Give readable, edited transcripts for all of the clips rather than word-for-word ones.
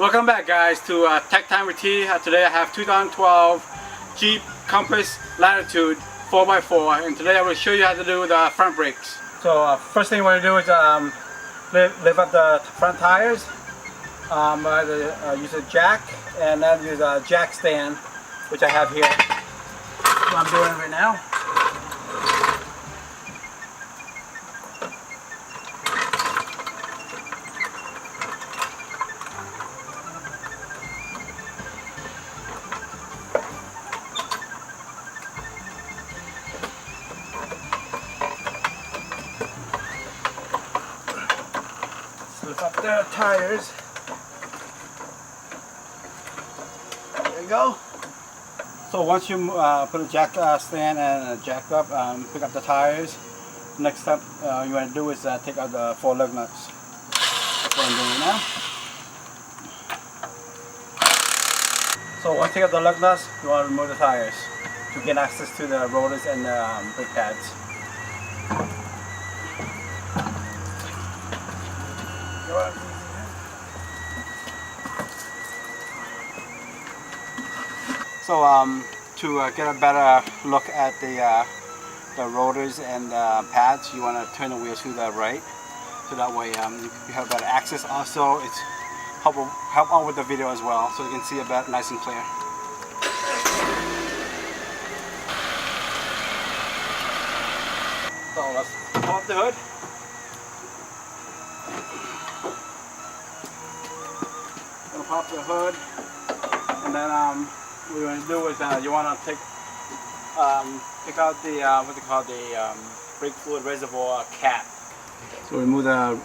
Welcome back, guys, to Tech Time with T. Today I have 2012 Jeep Compass Latitude 4x4, and today I will show you how to do the front brakes. So first thing you want to do is lift up the front tires. Use a jack, and then use a jack stand, which I have here. So I'm doing it right now. Lift up the tires. There you go. So once you put a jack stand and a jack up, pick up the tires. Next step you want to do is take out the 4 lug nuts. That's what I'm doing now. So once you get the lug nuts, you want to remove the tires to get access to the rotors and the brake pads. So to get a better look at the rotors and the pads, you want to turn the wheels to the right, so that way you have better access. Also, it's help out with the video as well, so you can see it better, nice and clear. So let's pull up the hood. Gonna pop the hood, and then what you want to do is you want to take out the what they call the brake fluid reservoir cap. So remove the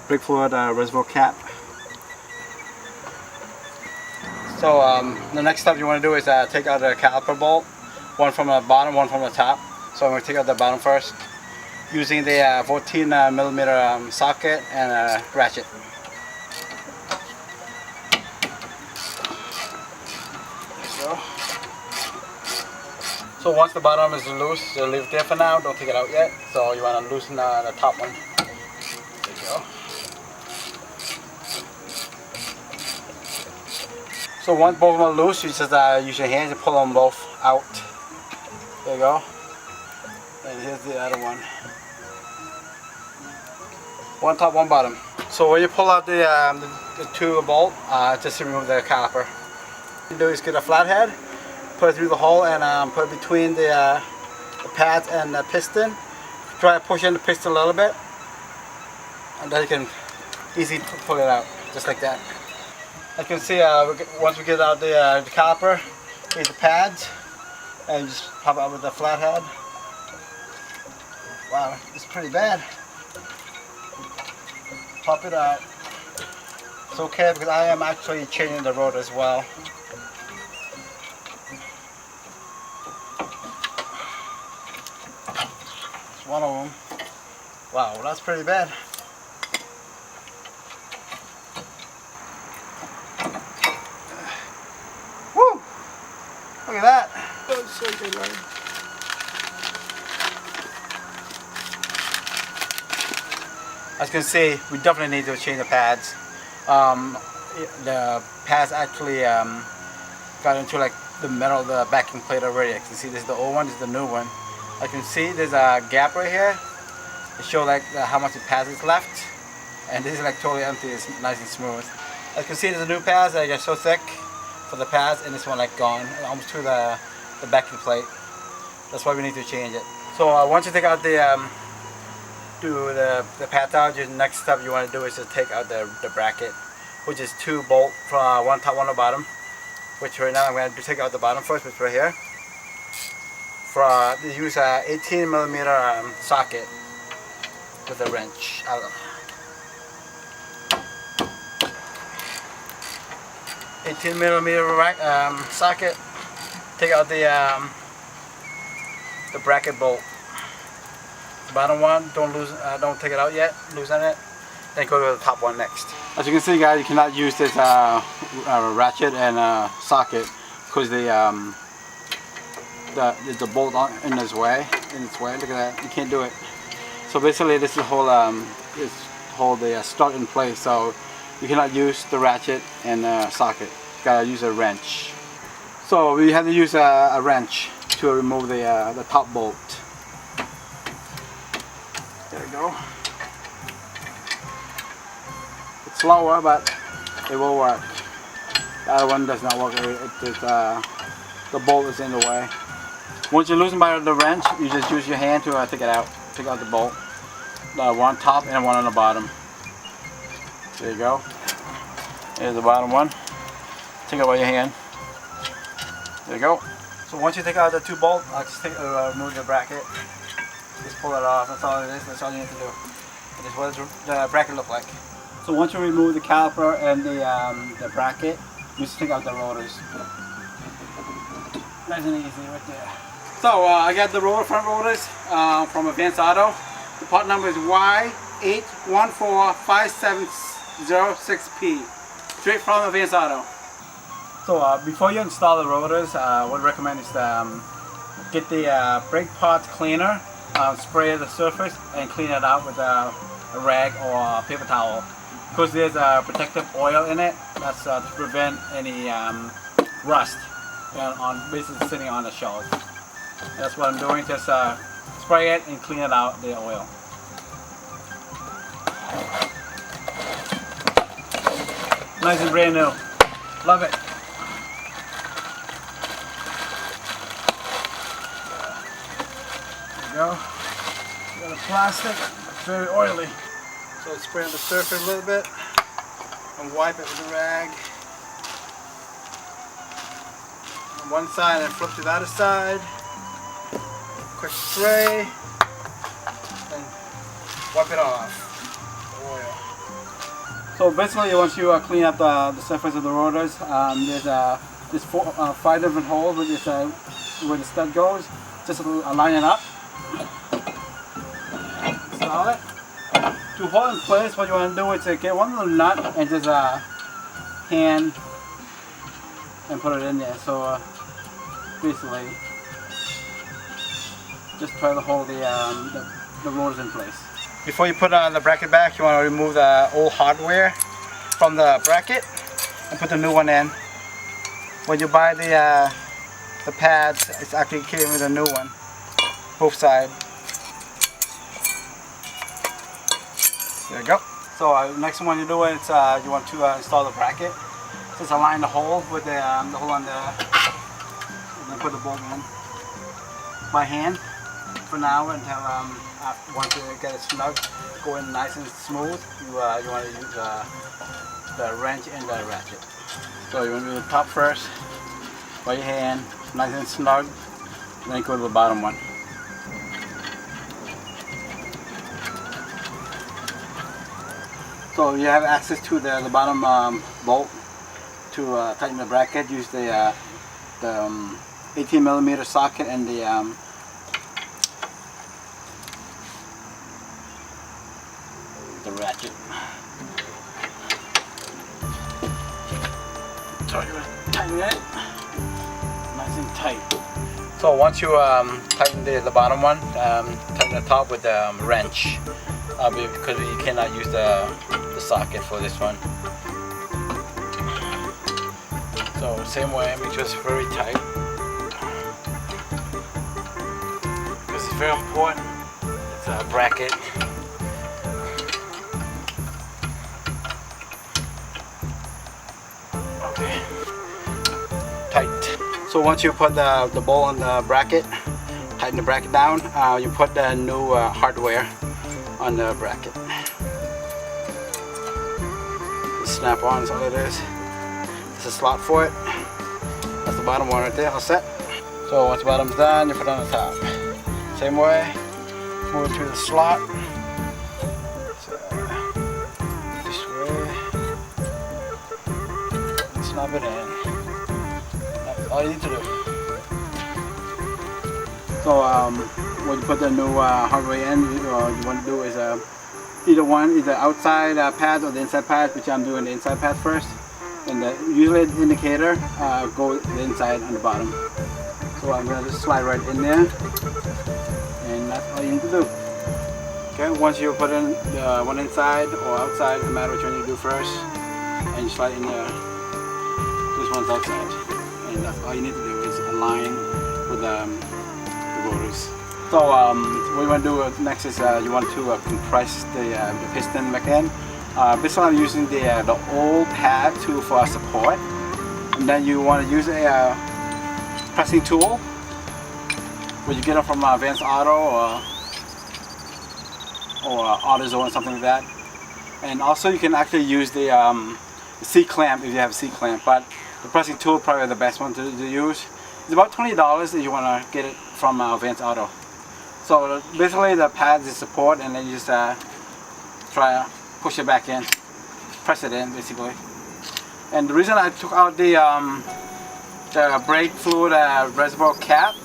brake fluid reservoir cap. So the next step you want to do is take out the caliper bolt, one from the bottom, one from the top. So I'm going to take out the bottom first, using the 14 millimeter socket and a ratchet. So once the bottom is loose, so leave it there for now, don't take it out yet. So you want to loosen the top one. There you go. So once both of them are loose, you just use your hands and pull them both out. There you go. And here's the other one. One top, one bottom. So when you pull out the 2 bolt, just to remove the caliper. What you do is get a flathead, put it through the hole, and put it between the pads and the piston. Try to push in the piston a little bit, and then you can easily pull it out, just like that. As you can see, once we get out the caliper, here's the pads, and just pop it out with the flathead. Wow, it's pretty bad. Pop it out. It's okay because I am actually changing the rotor as well. One of them. Wow, that's pretty bad. Woo! Look at that. That's so good, right? As you can see, we definitely need to change the pads. The pads actually got into like the metal of the backing plate already. As you can see, this is the old one, this is the new one. I can see there's a gap right here. It shows like how much the pads is left, and this is like totally empty. It's nice and smooth. As you can see, there's a new pads that get so thick for the pads, and this one like gone almost to the backing plate. That's why we need to change it. So once you take out the pads out, your next step you want to do is to take out the bracket, which is 2 bolts from one top, one on the bottom. Which right now I'm going to take out the bottom first, which is right here. They use a 18 millimeter socket with a wrench. 18 millimeter socket. Take out the bracket bolt. The bottom one, don't take it out yet. Loosen it. Then go to the top one next. As you can see, guys, you cannot use this ratchet and socket because there's a bolt in its way. Look at that. You can't do it. So basically, this is hold the strut in place. So you cannot use the ratchet and socket. You gotta use a wrench. So we have to use a wrench to remove the top bolt. There we go. It's slower, but it will work. The other one does not work. The bolt is in the way. Once you loosen by the wrench, you just use your hand to take it out. Take out the bolt. One on top and one on the bottom. There you go. There's the bottom one. Take it by your hand. There you go. So once you take out the two bolts, just remove the bracket. Just pull it off. That's all it is. That's all you need to do. And this is what the bracket look like. So once you remove the caliper and the bracket, you just take out the rotors. Nice and easy right there. So I got the front rotors from Advanced Auto. The part number is Y8145706P. Straight from Advanced Auto. So before you install the rotors, what I recommend is get the brake parts cleaner, spray the surface and clean it out with a rag or a paper towel. Because there's a protective oil in it, that's to prevent any rust basically sitting on the shelf. That's what I'm doing, just spray it and clean it out, the oil. Nice and brand new. Love it. There you go. Got the plastic, very oily. So spray on the surface a little bit and wipe it with a rag. On one side and flip to the other side. Quick spray and wipe it off. Oil. So basically, once you clean up the surface of the rotors, there's 5 different holes where the stud goes. Just line it up. Install it. To hold in place, what you want to do is get one little nut and just hand and put it in there. So basically, just try to hold the rotors in place. Before you put the bracket back, you want to remove the old hardware from the bracket and put the new one in. When you buy the pads, it's actually came with a new one, both sides. There you go. So next one you do is you want to install the bracket. Just align the hole with the hole on and then put the bolt in by hand for now until once you get it snug, go in nice and smooth. You want to use the wrench and the ratchet. So you want to do the top first by your hand, nice and snug, and then go to the bottom one. So you have access to the bottom bolt to tighten the bracket. Use the 18mm socket and the ratchet. So you're going to tighten it nice and tight. So once you tighten the bottom one, tighten the top with the wrench. Because you cannot use the socket for this one. So same way, make sure it's very tight. This is very important. It's a bracket. Okay. Tight. So once you put the bolt on the bracket, tighten the bracket down, you put the new hardware on the bracket. Snap on is all it is. There's a slot for it. That's the bottom one right there, all set. So once the bottom's done, you put it on the top. Same way, move it to the slot. So, this way. Snap it in. That's all you need to do. So when you put the new hardware in, what you want to do is either outside pad or the inside pad, which I'm doing the inside pad first. And usually the indicator go the inside on the bottom. So I'm going to just slide right in there, and that's all you need to do. Okay, once you put in one inside or outside, no matter which one you do first, and you slide in there. This one's outside, and that's all you need to do is align with the rotors. So what you want to do next is you want to compress the piston back in. This one I'm using the old pad tool for support, and then you want to use a pressing tool, where you get it from Advanced Auto or AutoZone or something like that. And also you can actually use the C-clamp if you have a C-clamp, but the pressing tool is probably the best one to use. It's about $20 if you want to get it from Advanced Auto. So basically the pad is support, and then you just try to push it back in, press it in basically. And the reason I took out the brake fluid reservoir cap,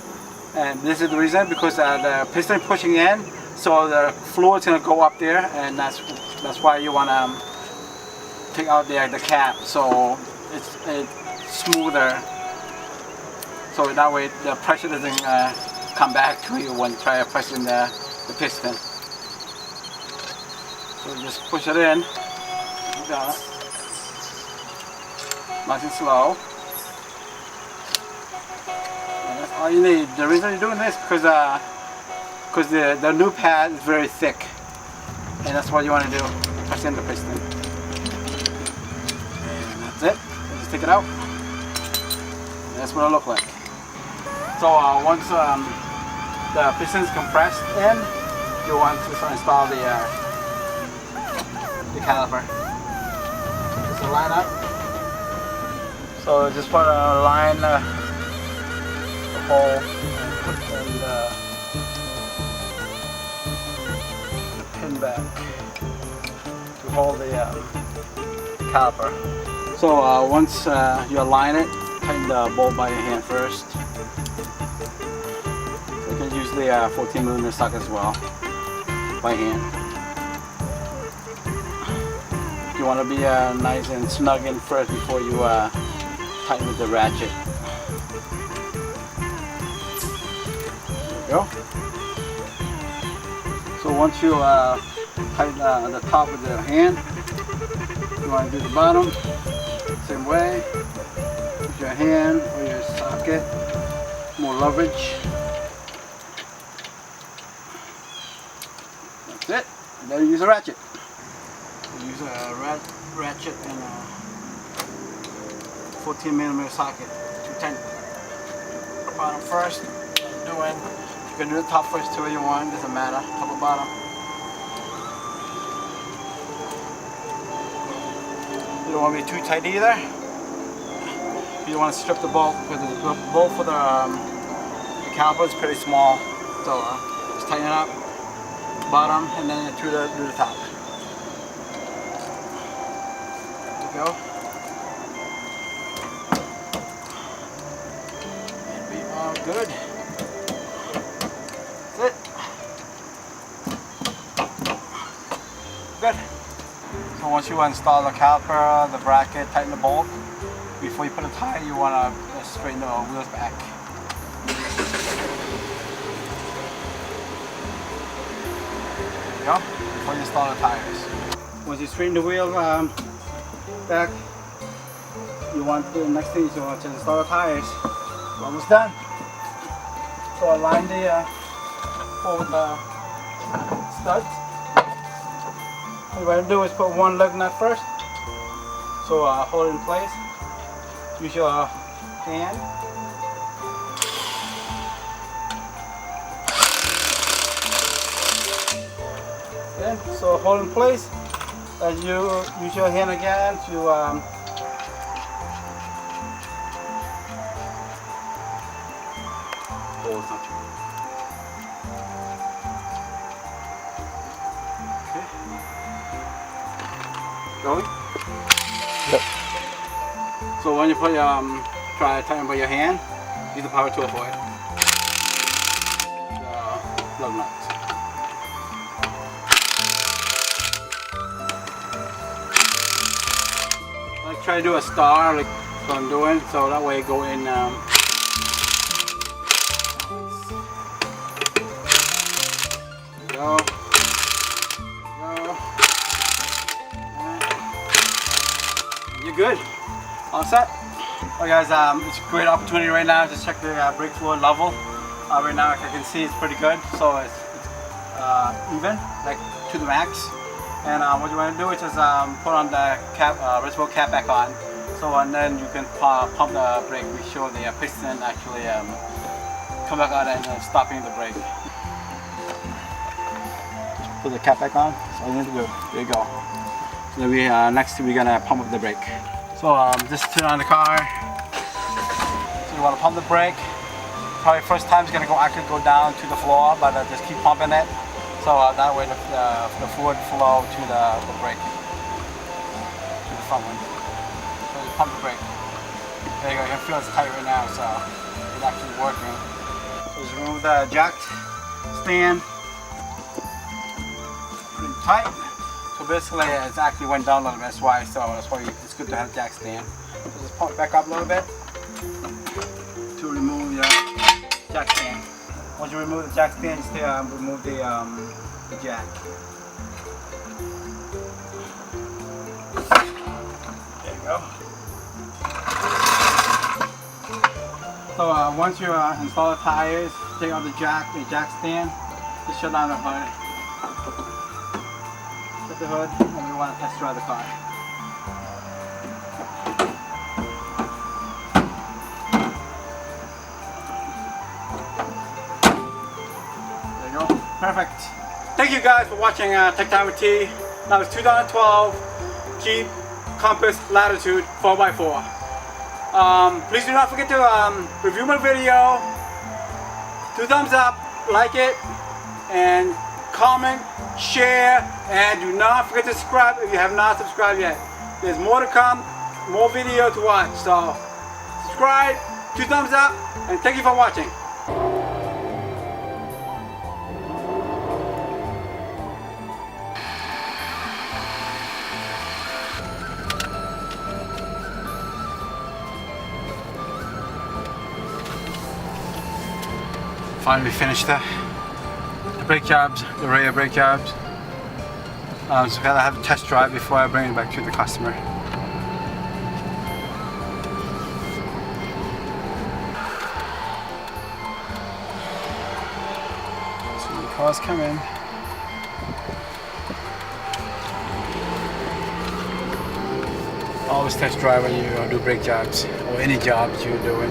and this is the reason, because the piston pushing in, so the fluid's gonna go up there, and that's why you wanna take out the cap, so it's smoother, so that way the pressure doesn't come back to you when you try to press in the piston. So just push it in, nice and slow. And that's all you need. The reason you're doing this is because the new pad is very thick, and that's what you want to do. Press in the piston, and that's it. Just take it out. And that's what it'll look like. So once the piston is compressed in, you want to install the caliper. Just line up. So just put a line the hole and the pin back to hold the caliper. So once you align it, tighten the bolt by your hand first. You can use the 14mm socket as well by hand. You want to be nice and snug in first before you tighten with the ratchet. There you go. So once you tighten the top with the hand, you want to do the bottom same way. Put your hand or your socket, more leverage. That's it. And then you use a ratchet. Use a ratchet and a 14mm socket to tighten the bottom first. You can do the top first too if you want, doesn't matter, top or bottom. You don't want to be too tight either. You don't want to strip the bolt, because the bolt for the caliper is pretty small. So just tighten it up, bottom, and then do the top. Go. And be all good. That's it. Good. So once you install the caliper, the bracket, tighten the bolt, before you put a tire, you want to straighten the wheels back. There you go. Before you install the tires. Once you straighten the wheel back, you want the next thing is you want to install the tires. We're almost done. So align the hole with the studs. What you want to do is put one lug nut first. So hold it in place. Use your hand. Okay, so hold in place. As you use your hand again to hold something. Okay. Going? Yep. So when you put try to tighten by your hand, use the power tool for it. Lug nuts. Like try to do a star like what I'm doing, so that way go in. Go. Go. good. All set. Alright guys, it's a great opportunity right now. Just check the brake fluid level. Right now, like I can see, it's pretty good. So it's even, like to the max. And what you want to do is just put on the cap, reservoir cap back on. So and then you can pump the brake. Make sure the piston actually come back out and stopping the brake. Just put the cap back on. So all you need to do. There you go. So then next we're gonna pump up the brake. So just turn on the car. So you want to pump the brake. Probably first time it's gonna actually go down to the floor, but just keep pumping it. So that way the fluid flow to the brake, to the front one. So you pump the brake. There you go. You can feel it's tight right now, so it's actually working. So just remove the jack stand. Pretty tight. So basically, it's actually went down a little bit. That's why it's good to have jack stand. So just pump back up a little bit to remove your jack stand. Once you remove the jack stand, just remove the jack. There you go. So once you install the tires, take out the jack stand, just shut down the hood. Shut the hood, and we want to test drive the car. Perfect. Thank you guys for watching Tech Time with T. That was 2012 Jeep Compass Latitude 4x4. Please do not forget to review my video, 2 thumbs up, like it, and comment, share, and do not forget to subscribe if you have not subscribed yet. There's more to come, more video to watch. So subscribe, 2 thumbs up, and thank you for watching. Finally finished the brake jobs, the rear brake jobs. So I gotta have a test drive before I bring it back to the customer. So the cars come in. Always test drive when you do brake jobs or any jobs you're doing.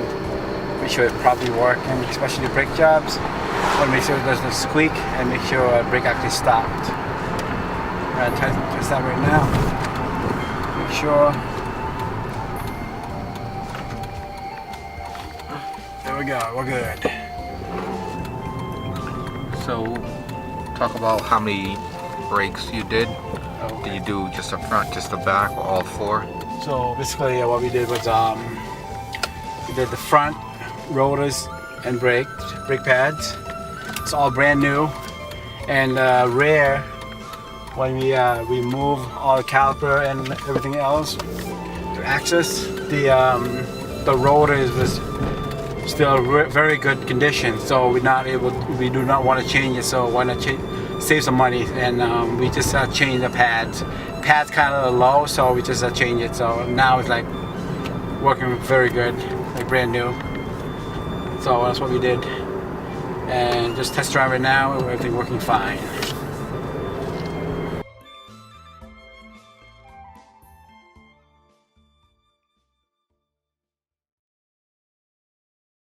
Make sure it's properly working, especially the brake jobs. Want to make sure it doesn't squeak and make sure the brake actually stopped. I'm going to test that right now. Make sure. There we go, we're good. So, talk about how many brakes you did. Okay. Did you do just the front, just the back, or all 4? So basically what we did was we did the front rotors and brake pads. It's all brand new. And rear, when we remove all the caliper and everything else to access, the rotors was still very good condition. So we do not want to change it. So want to save some money, and we just changed the pads. Pads kind of low, so we just changed it. So now it's like working very good, like brand new. So that's what we did, and just test drive it now. Everything working fine.